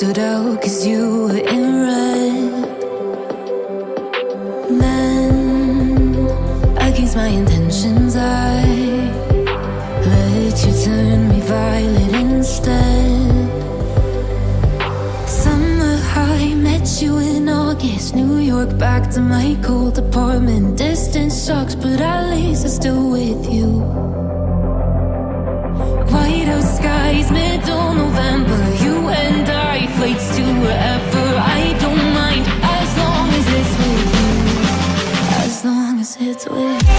stood out 'cause you were in red. Then, against my intentions, I let you turn me violet instead. Summer high, met you in August. New York, back to my cold apartment. Distance sucks, but at least I'm still with you. White out skies, middle November. You and I, flights to wherever. I don't mind, as long as it's with you. As long as it's with you.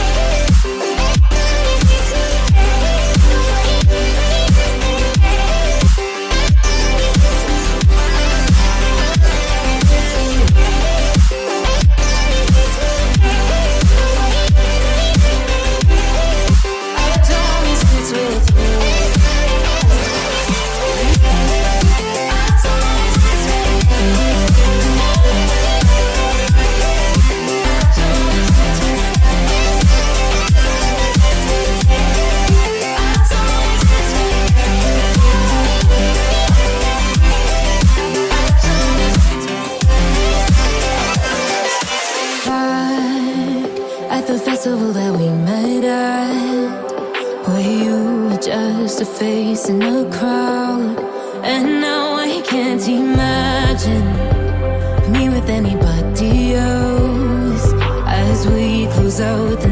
At the festival that we met at, where you were just a face in the crowd. And now I can't imagine me with anybody else. As we close out the